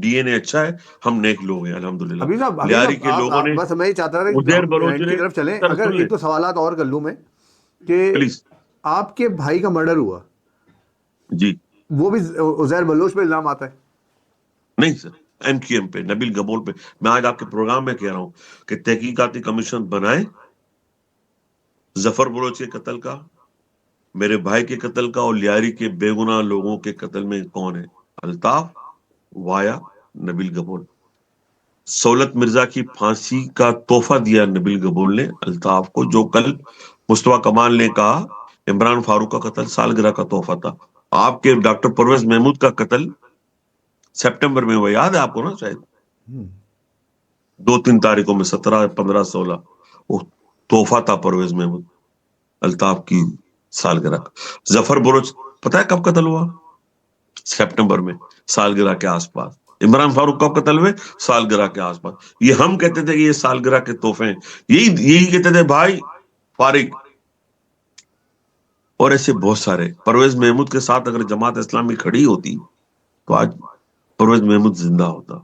D N اے اچھا ہے, ہم نیک لوگ ہیں الحمدللہ. ابھی صاحب لیاری کے لوگوں نے, بس میں یہ چاہتا تھا کہ عزیر ہم بلوچ اینڈ کی نے, طرف چلیں. سر اگر سن لیں ایک دو سوالات اور کر لوں میں کہ پلیز. آپ کے بھائی کا مرڈر ہوا, جی وہ بھی عزیر بلوچ پہ الزام آتا ہے؟ نہیں سر, ایم کیو ایم پہ, نبیل گبول پہ. میں آج آپ کے پروگرام میں کہہ رہا ہوں کہ تحقیقاتی کمیشن بنائے ظفر بلوچ کے قتل کا, میرے بھائی کے قتل کا, اور لیاری کے بے گناہ لوگوں کے قتل میں کون ہے, الطاف وایا نبیل گبول. سہولت مرزا کی پھانسی کا تحفہ دیا نبیل گبول نے الطاف کو, جو کل مصطفیٰ کمال نے کہا عمران فاروق کا قتل سالگرہ کا تحفہ تھا. آپ کے ڈاکٹر پرویز محمود کا قتل سپٹمبر میں ہوا, یاد ہے آپ کو نا شاید, 2-3 تاریخوں میں, 17, 15, 16. وہ تحفہ تھا پرویز محمود الطاف کی سالگرہ کا. ظفر بلوچ پتہ ہے کب قتل ہوا؟ سپٹمبر میں, سالگرہ کے آس پاس. عمران فاروق کب قتل ہوئے؟ سالگرہ کے آس پاس. یہ ہم کہتے تھے کہ یہ سالگرہ کے تحفے ہیں, یہی کہتے تھے بھائی فارغ. اور ایسے بہت سارے. پرویز محمود کے ساتھ اگر جماعت اسلامی کھڑی ہوتی تو آج پرویز محمود زندہ ہوتا.